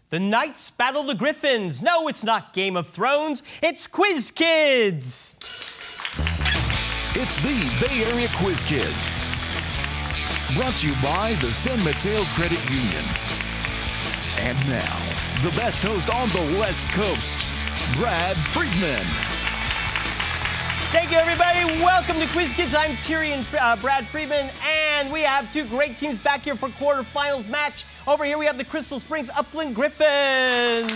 The Knights battle the Griffins. No, it's not Game of Thrones. It's Quiz Kids. It's the Bay Area Quiz Kids. Brought to you by the San Mateo Credit Union. And now, the best host on the West Coast, Brad Friedman. Thank you, everybody. Welcome to Quiz Kids. I'm Terry and Brad Friedman, and we have two great teams back here for quarterfinals match. Over here, we have the Crystal Springs Upland Griffins.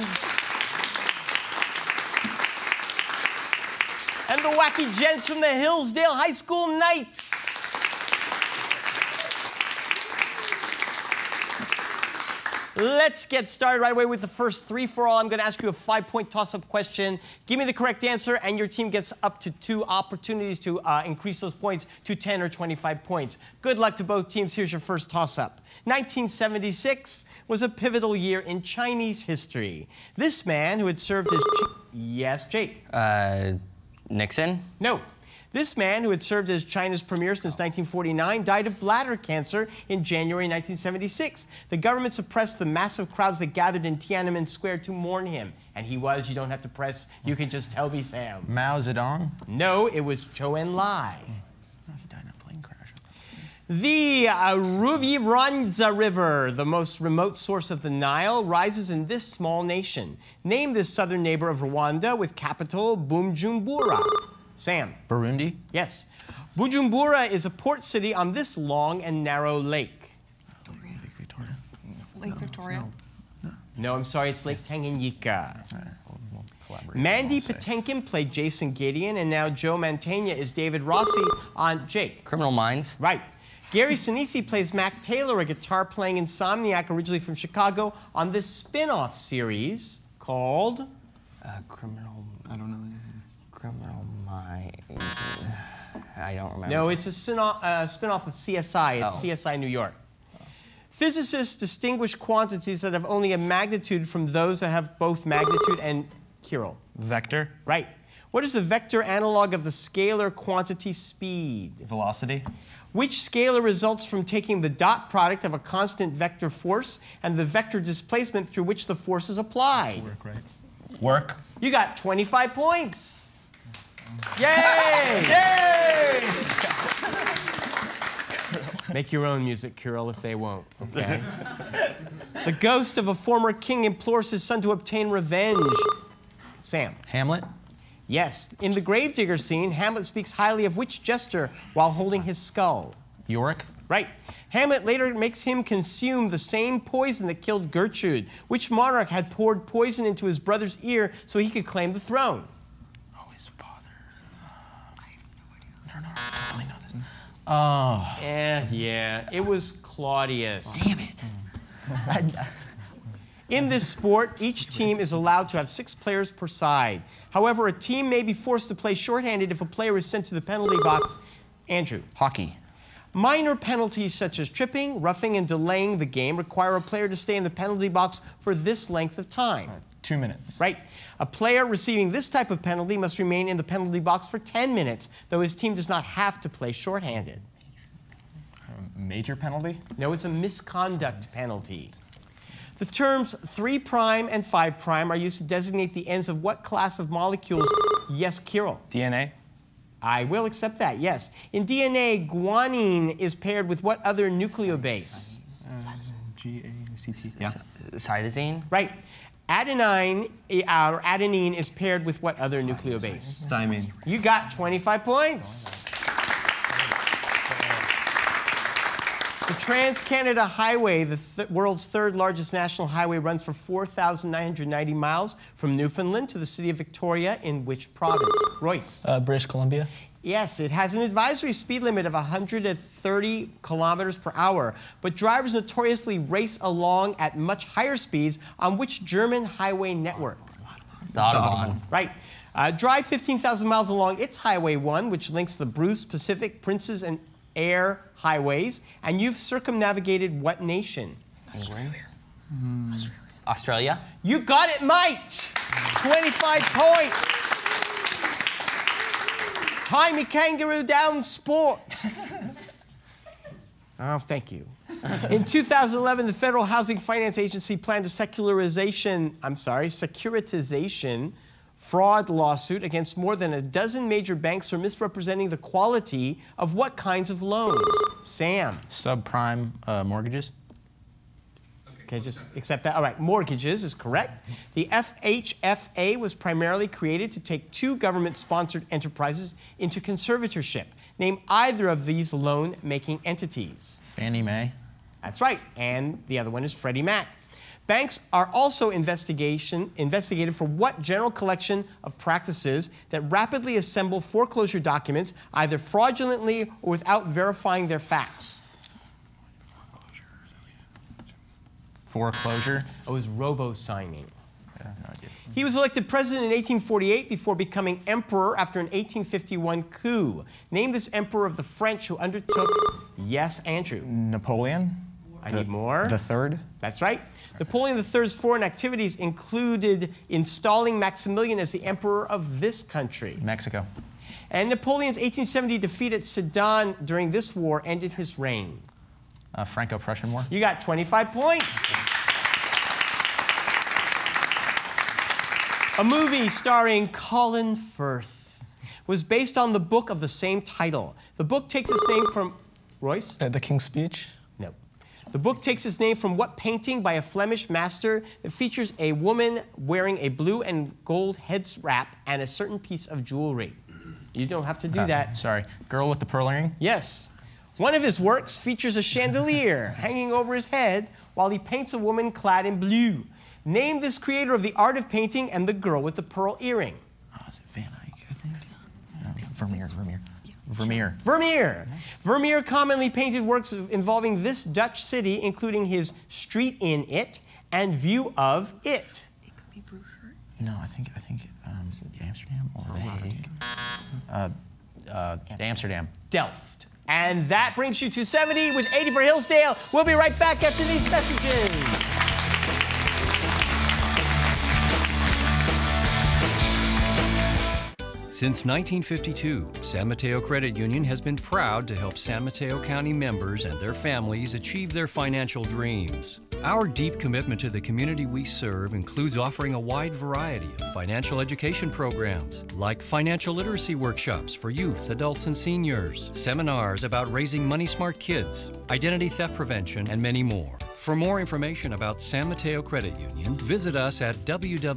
And the wacky gents from the Hillsdale High School Knights. Let's get started right away with the first three-for-all. I'm going to ask you a 5-point toss-up question. Give me the correct answer, and your team gets up to 2 opportunities to increase those points to 10 or 25 points. Good luck to both teams. Here's your first toss-up. 1976 was a pivotal year in Chinese history. This man who had served as... Yes, Jake? Nixon? No. This man, who had served as China's premier since 1949, died of bladder cancer in January 1976. The government suppressed the massive crowds that gathered in Tiananmen Square to mourn him. And he was, you don't have to press, you can just tell me, Sam. Mao Zedong? No, it was Zhou Enlai. Oh, he died in a plane crash. The Ruviranza River, the most remote source of the Nile, rises in this small nation. Name this southern neighbor of Rwanda with capital Bujumbura. Sam? Burundi? Yes. Bujumbura is a port city on this long and narrow lake. Lake Victoria? Lake Victoria? No, I'm sorry, it's Lake Tanganyika. We'll collaborate. Mandy Patinkin played Jason Gideon, and now Joe Mantegna is David Rossi on Jake. Criminal Minds? Right. Gary Sinise plays Mac Taylor, a guitar-playing insomniac originally from Chicago, on this spin-off series called... Criminal... I don't know. Criminal Minds... I don't remember. No, it's a spin-off of CSI at CSI New York. Physicists distinguish quantities that have only a magnitude from those that have both magnitude and... Kirill. Vector? Right. What is the vector analog of the scalar quantity speed? Velocity? Which scalar results from taking the dot product of a constant vector force and the vector displacement through which the force is applied? Work, right? Work? You got 25 points. Yay! Yay! Make your own music, Kirill, if they won't, okay? The ghost of a former king implores his son to obtain revenge. Sam? Hamlet? Yes. In the gravedigger scene, Hamlet speaks highly of which jester while holding his skull? Yorick? Right. Hamlet later makes him consume the same poison that killed Gertrude. Which monarch had poured poison into his brother's ear so he could claim the throne? Oh, his father's... I have no idea. I don't really know this. Oh. Yeah. It was Claudius. Damn it. In this sport, each team is allowed to have 6 players per side. However, a team may be forced to play shorthanded if a player is sent to the penalty box. Andrew? Hockey. Minor penalties such as tripping, roughing, and delaying the game require a player to stay in the penalty box for this length of time. 2 minutes. Right. A player receiving this type of penalty must remain in the penalty box for 10 minutes, though his team does not have to play shorthanded. Major penalty? No, it's a misconduct penalty. The terms 3' and 5' are used to designate the ends of what class of molecules? Yes, Kirill. DNA? I will accept that, yes. In DNA, guanine is paired with what other nucleobase? G-A-C-T. Yeah. Cytosine? Right. Adenine is paired with what other nucleobase? Thymine. You got 25 points. The Trans-Canada Highway, the world's 3rd largest national highway, runs for 4,990 miles from Newfoundland to the city of Victoria in which province? Royce? British Columbia. Yes, it has an advisory speed limit of 130 kilometers per hour, but drivers notoriously race along at much higher speeds on which German highway network? The Autobahn. Right. Drive 15,000 miles along its Highway 1, which links the Bruce, Pacific, Princes, and Air highways, and you've circumnavigated what nation? Australia. Australia. You got it, mate! 25 points. Tie me kangaroo down sport. Oh, thank you. In 2011, the Federal Housing Finance Agency planned a securitization fraud lawsuit against more than a dozen major banks for misrepresenting the quality of what kinds of loans? Sam. Subprime mortgages. Okay, just accept that. All right, mortgages is correct. The FHFA was primarily created to take two government-sponsored enterprises into conservatorship. Name either of these loan-making entities. Fannie Mae. That's right, and the other one is Freddie Mac. Banks are also investigated for what general collection of practices that rapidly assemble foreclosure documents, either fraudulently or without verifying their facts. Foreclosure? It was robo-signing. He was elected president in 1848 before becoming emperor after an 1851 coup. Name this emperor of the French who undertook... Yes, Andrew. Napoleon? I need more. The third? That's right. Napoleon III's foreign activities included installing Maximilian as the emperor of this country. Mexico. And Napoleon's 1870 defeat at Sedan during this war ended his reign. Franco-Prussian War. You got 25 points. A movie starring Colin Firth was based on the book of the same title. The book takes its name from... Royce? The King's Speech? No. The book takes its name from what painting by a Flemish master that features a woman wearing a blue and gold head wrap and a certain piece of jewelry? You don't have to do that. Sorry. Girl with the pearl earring? Yes. One of his works features a chandelier hanging over his head while he paints a woman clad in blue. Name this creator of the art of painting and the girl with the pearl earring. Oh, is it Van Eyck, I think? Vermeer. Vermeer. Vermeer. Vermeer commonly painted works involving this Dutch city, including his street in it and view of it. It could be Bruges. No, I think Amsterdam or The Hague. Amsterdam. Delft. And that brings you to 70 with 80 for Hillsdale. We'll be right back after these messages. Since 1952, San Mateo Credit Union has been proud to help San Mateo County members and their families achieve their financial dreams. Our deep commitment to the community we serve includes offering a wide variety of financial education programs, like financial literacy workshops for youth, adults, and seniors, seminars about raising money-smart kids, identity theft prevention, and many more. For more information about San Mateo Credit Union, visit us at www.smcu.org.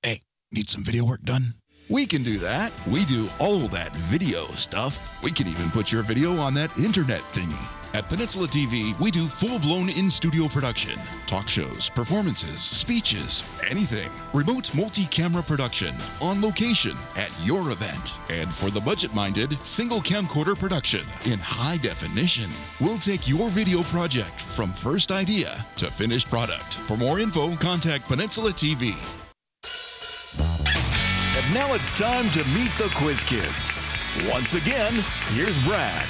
Hey, need some video work done? We can do that. We do all that video stuff. We can even put your video on that internet thingy. At Peninsula TV, we do full-blown in-studio production. Talk shows, performances, speeches, anything. Remote multi-camera production, on location, at your event. And for the budget-minded, single camcorder production in high definition. We'll take your video project from first idea to finished product. For more info, contact Peninsula TV. And now it's time to meet the Quiz Kids. Once again, here's Brad.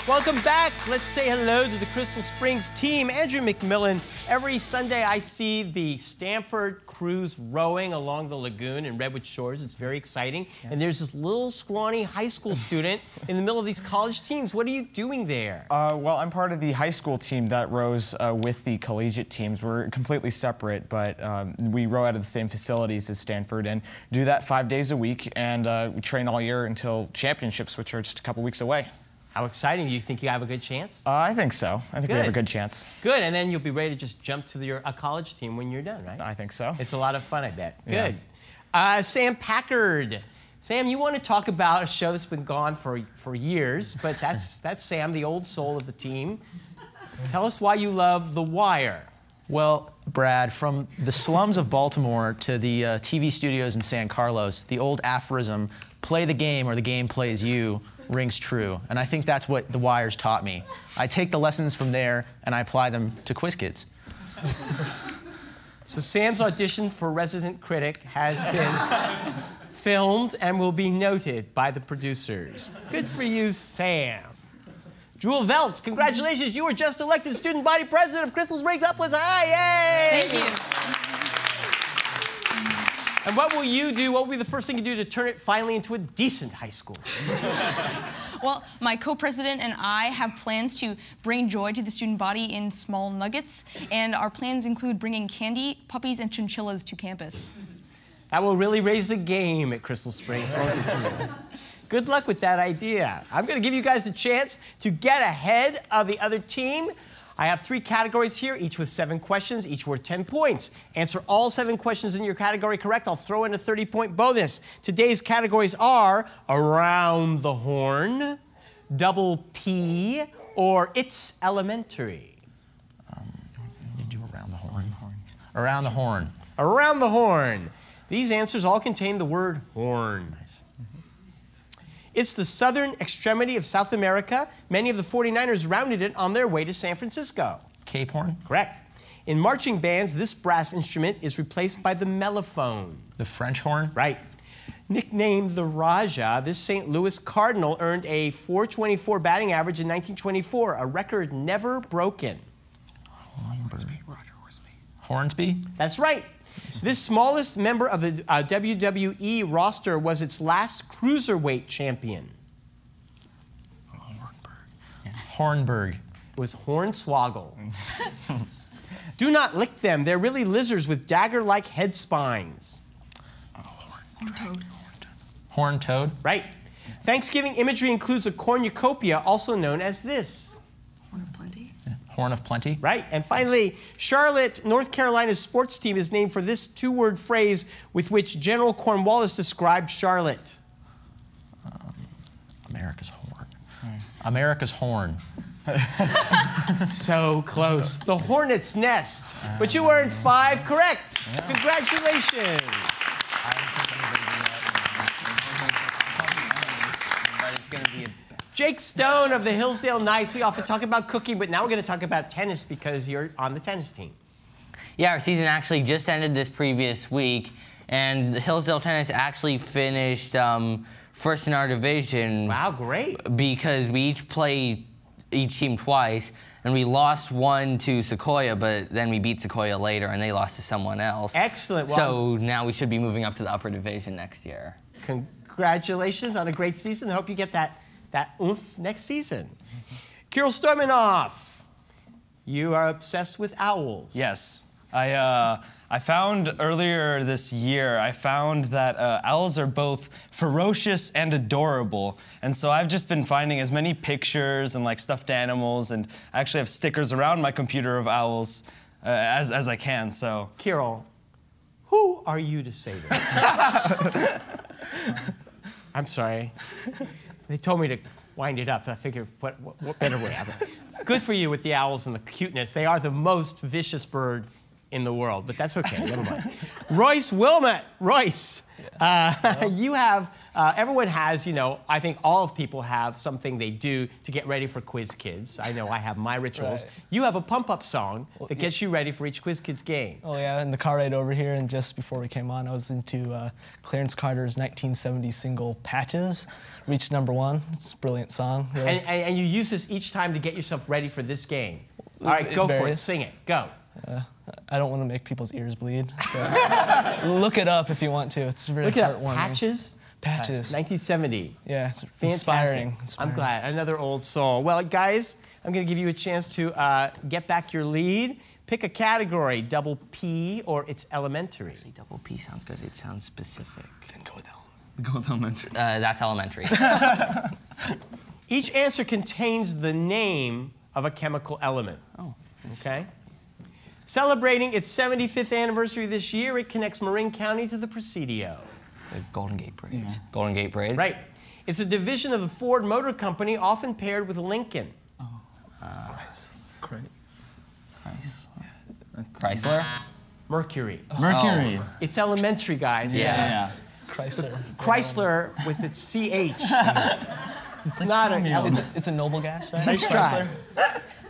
Welcome back. Let's say hello to the Crystal Springs team. Andrew McMillan. Every Sunday I see the Stanford crews rowing along the lagoon in Redwood Shores. It's very exciting. Yeah. And there's this little scrawny high school student in the middle of these college teams. What are you doing there? Well, I'm part of the high school team that rows with the collegiate teams. We're completely separate, but we row out of the same facilities as Stanford and do that 5 days a week. And we train all year until championships, which are just a couple weeks away. How exciting. Do you think you have a good chance? I think so. I think we have a good chance. Good, and then you'll be ready to just jump to a college team when you're done, right? I think so. It's a lot of fun, I bet. Yeah. Good. Sam Packard. Sam, you want to talk about a show that's been gone for years, but that's Sam, the old soul of the team. Tell us why you love The Wire. Well, Brad, from the slums of Baltimore to the TV studios in San Carlos, the old aphorism, play the game or the game plays you, rings true. And I think that's what The Wire's taught me. I take the lessons from there and I apply them to Quiz Kids. So Sam's audition for resident critic has been filmed and will be noted by the producers. Good for you, Sam. Jewel Veltz, congratulations. You were just elected student body president of Crystal Springs Uplands High. Yay! Thank you. And what will you do? What will be the first thing you do to turn it finally into a decent high school? Well, my co-president and I have plans to bring joy to the student body in small nuggets, and our plans include bringing candy, puppies, and chinchillas to campus. That will really raise the game at Crystal Springs, won't it? Good luck with that idea. I'm going to give you guys a chance to get ahead of the other team. I have 3 categories here, each with 7 questions, each worth 10 points. Answer all 7 questions in your category correct, I'll throw in a 30-point bonus. Today's categories are Around the Horn, Double P, or It's Elementary. You do Around the Horn. Around the Horn. Around the Horn. These answers all contain the word horn. It's the southern extremity of South America. Many of the 49ers rounded it on their way to San Francisco. Cape horn? Correct. In marching bands, this brass instrument is replaced by the mellophone. The French horn? Right. Nicknamed the Raja, this St. Louis Cardinal earned a .424 batting average in 1924, a record never broken. Hornsby? That's right. This smallest member of the WWE roster was its last cruiserweight champion. Hornberg. It was Hornswoggle. Do not lick them. They're really lizards with dagger-like head spines. Horned toad. Right. Thanksgiving imagery includes a cornucopia, also known as this. Horn of Plenty. Horn of Plenty. Right. And finally, Charlotte, North Carolina's sports team is named for this 2-word phrase with which General Cornwallis described Charlotte. America's horn. America's horn. So close. The hornet's nest. But you earned 5 correct. Yeah. Congratulations. Jake Stone of the Hillsdale Knights. We often talk about cooking, but now we're going to talk about tennis because you're on the tennis team. Yeah, our season actually just ended this previous week, and the Hillsdale Tennis actually finished first in our division. Wow, great. Because we each played each team twice, and we lost one to Sequoia, but then we beat Sequoia later, and they lost to someone else. Excellent. Well, so now we should be moving up to the upper division next year. Congratulations on a great season. I hope you get that oomph next season. Kirill Stoimanov, you are obsessed with owls. Yes. I found earlier this year, I found that owls are both ferocious and adorable. And so I've just been finding as many pictures and like stuffed animals, and I actually have stickers around my computer of owls as I can, so. Kirill, who are you to say this? I'm sorry. They told me to wind it up. I figured, what better way? Good for you with the owls and the cuteness. They are the most vicious bird in the world, but that's okay. Never mind. Royce Wilmot. Royce, you have, everyone has, you know, I think all of people have something they do to get ready for Quiz Kids. I know I have my rituals. Right. You have a pump-up song that gets you ready for each Quiz Kids game. Oh, yeah, in the car ride over here, and just before we came on, I was into Clarence Carter's 1970 single, Patches. Reached #1. It's a brilliant song. Really. And you use this each time to get yourself ready for this game. All right, go for it. Sing it. Go. I don't want to make people's ears bleed. Look it up if you want to. It's really heartwarming. Patches? Patches. 1970. Yeah, it's fantastic. Inspiring. I'm glad. Another old soul. Well, guys, I'm going to give you a chance to get back your lead. Pick a category, double P or it's elementary. Actually, double P sounds good. It sounds specific. Then go with elementary. That's elementary. Each answer contains the name of a chemical element. Oh. Okay? Celebrating its 75th anniversary this year, it connects Marin County to the Presidio. The Golden Gate Bridge. Yeah. Golden Gate Bridge? Right. It's a division of the Ford Motor Company, often paired with Lincoln. Oh. Chrysler? Mercury. Mercury. Oh. It's elementary, guys. Yeah. Chrysler. Chrysler with its CH. It's not it's a noble gas, right? Nice try.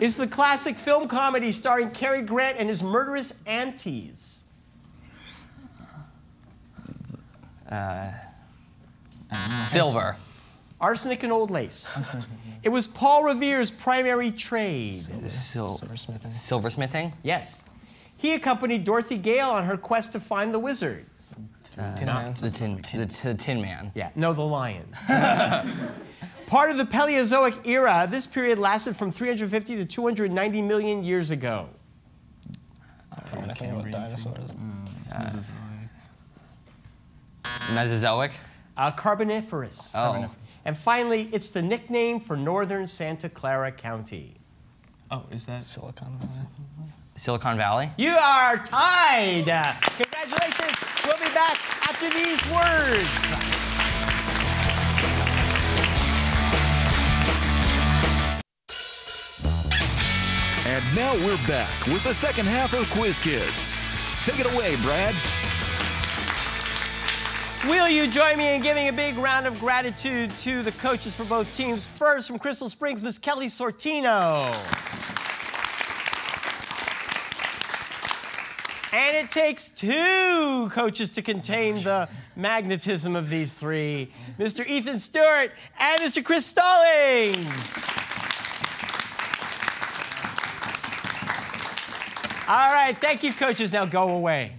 It's the classic film comedy starring Cary Grant and his murderous aunties. Silver. Arsenic and old lace. It was Paul Revere's primary trade. Silversmithing. Silversmithing? Yes. He accompanied Dorothy Gale on her quest to find the wizard. The Tin Man. Yeah, no, the lion. Part of the Paleozoic era, this period lasted from 350 to 290 million years ago. I don't know anything about dinosaurs. Mesozoic? Carboniferous. Oh. And finally, it's the nickname for northern Santa Clara County. Oh, is that Silicon Valley. Silicon Valley? You are tied. Congratulations. We'll be back after these words. And now we're back with the second half of Quiz Kids. Take it away, Brad. Will you join me in giving a big round of gratitude to the coaches for both teams? First, from Crystal Springs, Miss Kelly Sortino. And it takes two coaches to contain the magnetism of these three. Mr. Ethan Stewart and Mr. Chris Stallings. All right, thank you, coaches. Now go away.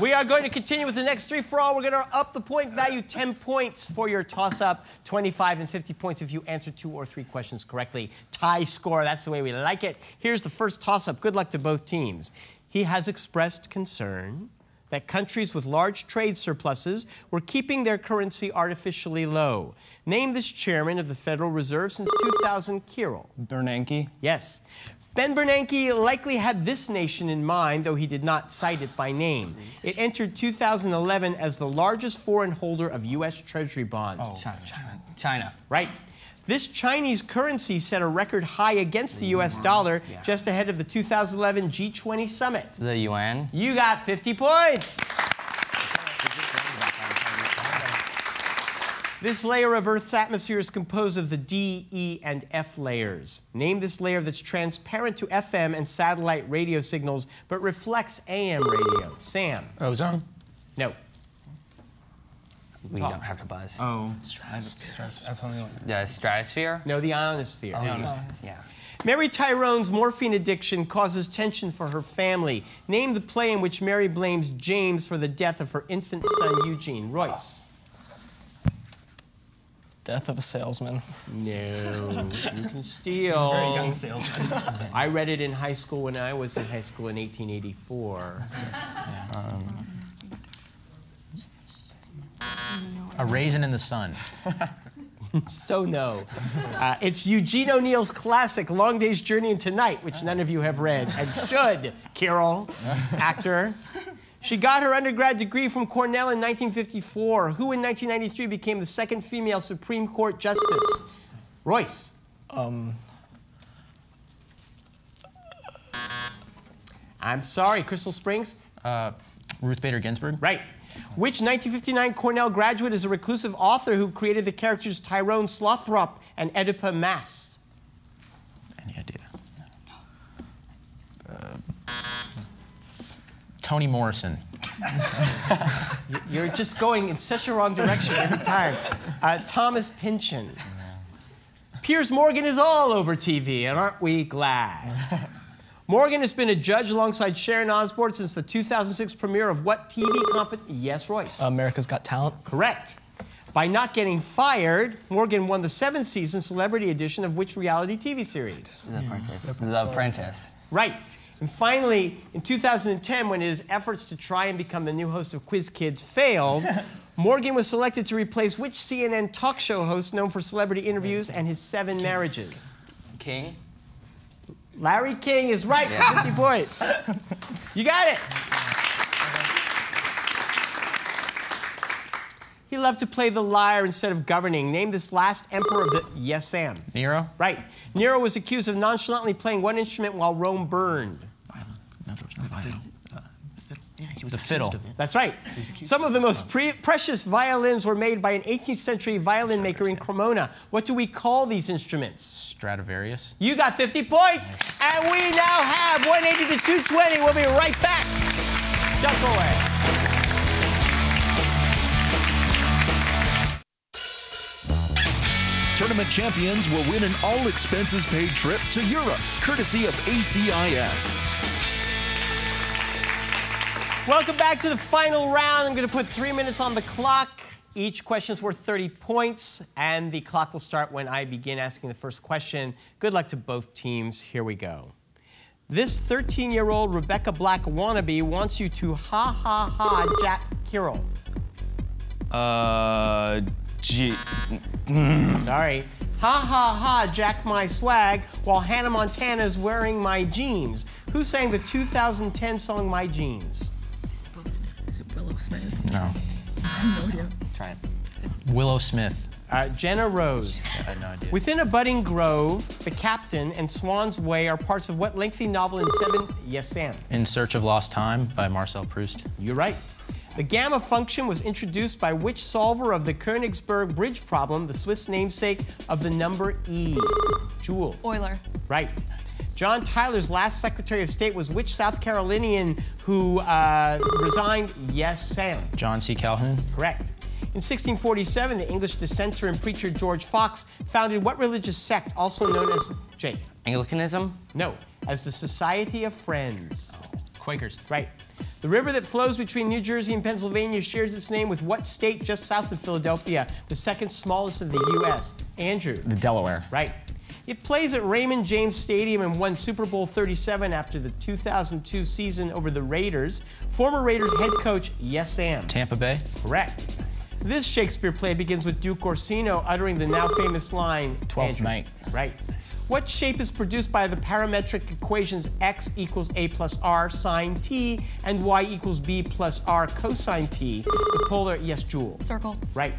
We are going to continue with the next three for all. We're going to up the point value 10 points for your toss-up, 25 and 50 points if you answer 2 or 3 questions correctly. Tie score, that's the way we like it. Here's the first toss-up. Good luck to both teams. He has expressed concern that countries with large trade surpluses were keeping their currency artificially low. Name this chairman of the Federal Reserve since 2000, Kirill. Bernanke? Yes. Ben Bernanke likely had this nation in mind, though he did not cite it by name. It entered 2011 as the largest foreign holder of U.S. Treasury bonds. Oh, China. Right. This Chinese currency set a record high against the U.S. dollar just ahead of the 2011 G20 summit. The yuan. You got 50 points. This layer of Earth's atmosphere is composed of the D, E, and F layers. Name this layer that's transparent to FM and satellite radio signals, but reflects AM radio. Sam. Ozone? No. We don't have to buzz. Oh. That's only one. The stratosphere? No, the ionosphere. Yeah. Mary Tyrone's morphine addiction causes tension for her family. Name the play in which Mary blames James for the death of her infant son, Eugene. Royce. Death of a Salesman. No, you can steal. Very young salesman. I read it in high school when I was in high school in 1884. A Raisin in the Sun. So no. It's Eugene O'Neill's classic Long Day's Journey into Night, which none of you have read, and should. Carol, actor. She got her undergrad degree from Cornell in 1954. Who in 1993 became the second female Supreme Court Justice? Royce. I'm sorry, Crystal Springs? Ruth Bader Ginsburg? Right. Which 1959 Cornell graduate is a reclusive author who created the characters Tyrone Slothrop and Oedipa Mass? Any idea? Toni Morrison. You're just going in such a wrong direction every time. Thomas Pynchon. Piers Morgan is all over TV, and aren't we glad? Morgan has been a judge alongside Sharon Osbourne since the 2006 premiere of what TV competition? Yes, Royce. America's Got Talent. Correct. By not getting fired, Morgan won the 7th season celebrity edition of which reality TV series? The Apprentice. The Apprentice. Right. And finally, in 2010, when his efforts to try and become the new host of Quiz Kids failed, Morgan was selected to replace which CNN talk show host known for celebrity interviews and his 7 marriages? King. Larry King is right for 50 points. You got it. He loved to play the lyre instead of governing. Name this last emperor of the... Yes, Sam. Nero? Right. Nero was accused of nonchalantly playing one instrument while Rome burned. Violin. No, there was no violin. Yeah, he was the fiddle. That's right. Some of the most precious violins were made by an 18th century violin maker in Cremona. What do we call these instruments? Stradivarius. You got 50 points. And we now have 180 to 220. We'll be right back. Don't go away. Tournament champions will win an all-expenses-paid trip to Europe, courtesy of ACIS. Welcome back to the final round. I'm going to put 3 minutes on the clock. Each question is worth 30 points, and the clock will start when I begin asking the first question. Good luck to both teams. Here we go. This 13-year-old Rebecca Black wannabe wants you to ha Jack Kirrell. Sorry. Ha Jack my swag while Hannah Montana's wearing my jeans. Who sang the 2010 song My Jeans? Is it Willow Smith? No. I have no idea. Try it. Willow Smith. Jenna Rose. I had no idea. Within a budding grove, The Captain and Swan's Way are parts of what lengthy novel in 7? Yes, Sam. In Search of Lost Time by Marcel Proust. You're right. The gamma function was introduced by which solver of the Königsberg bridge problem, the Swiss namesake of the number E? Joule. Euler. Right. John Tyler's last Secretary of State was which South Carolinian who resigned? Yes, Sam. John C. Calhoun. Correct. In 1647, the English dissenter and preacher George Fox founded what religious sect, also known as, Jake? Anglicanism? No, as the Society of Friends. Quakers. Right. The river that flows between New Jersey and Pennsylvania shares its name with what state just south of Philadelphia, the second smallest of the U.S.? Andrew. The Delaware. Right. It plays at Raymond James Stadium and won Super Bowl 37 after the 2002 season over the Raiders. Former Raiders head coach, yes, Sam. Tampa Bay. Correct. This Shakespeare play begins with Duke Orsino uttering the now famous line, Twelfth Night. Right. What shape is produced by the parametric equations x equals a plus r sine t and y equals b plus r cosine t? The polar, yes, Joule. Circle. Right.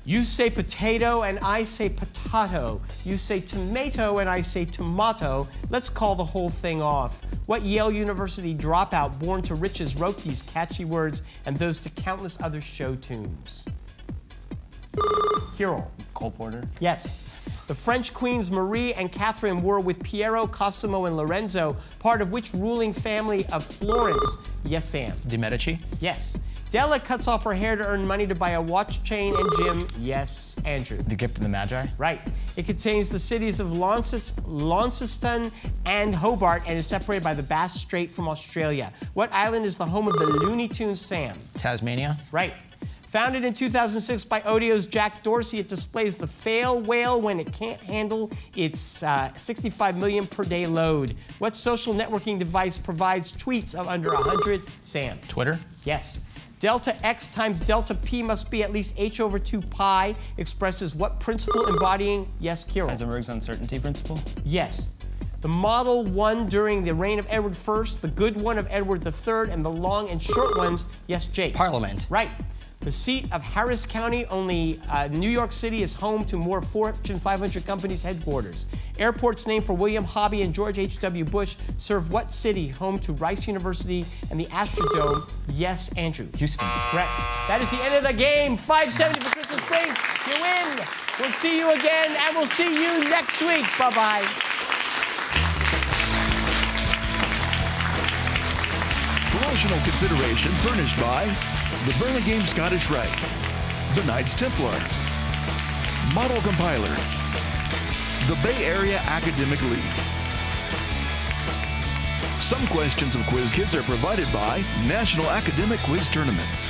You say potato and I say potato. You say tomato and I say tomato. Let's call the whole thing off. What Yale University dropout born to riches wrote these catchy words and those to countless other show tunes? Kirrell. Cole Porter. Yes. The French queens Marie and Catherine were with Piero, Cosimo, and Lorenzo part of which ruling family of Florence? Yes, Sam. De Medici. Yes. Della cuts off her hair to earn money to buy a watch chain and gym. Yes, Andrew. The Gift of the Magi. Right. It contains the cities of Launceston and Hobart and is separated by the Bass Strait from Australia. What island is the home of the Looney Tunes, Sam? Tasmania. Right. Founded in 2006 by Odio's Jack Dorsey, it displays the fail whale when it can't handle its 65 million per day load. What social networking device provides tweets of under 100? Sam. Twitter. Yes. Delta x times delta p must be at least h over 2 pi expresses what principle embodying? Yes, Kirrell. Heisenberg's uncertainty principle? Yes. The model one during the reign of Edward I, the good one of Edward III, and the long and short ones? Yes, Jake. Parliament. Right. The seat of Harris County, only New York City is home to more Fortune 500 companies' headquarters. Airports named for William Hobby and George H.W. Bush serve what city, home to Rice University and the Astrodome? Yes, Andrew. Houston. Correct. That is the end of the game. 570 for Crystal Springs. You win. We'll see you again, and we'll see you next week. Bye-bye. Promotional consideration furnished by the Burlingame Scottish Rite, the Knights Templar, Model Compilers, the Bay Area Academic League. Some questions of Quiz Kids are provided by National Academic Quiz Tournaments.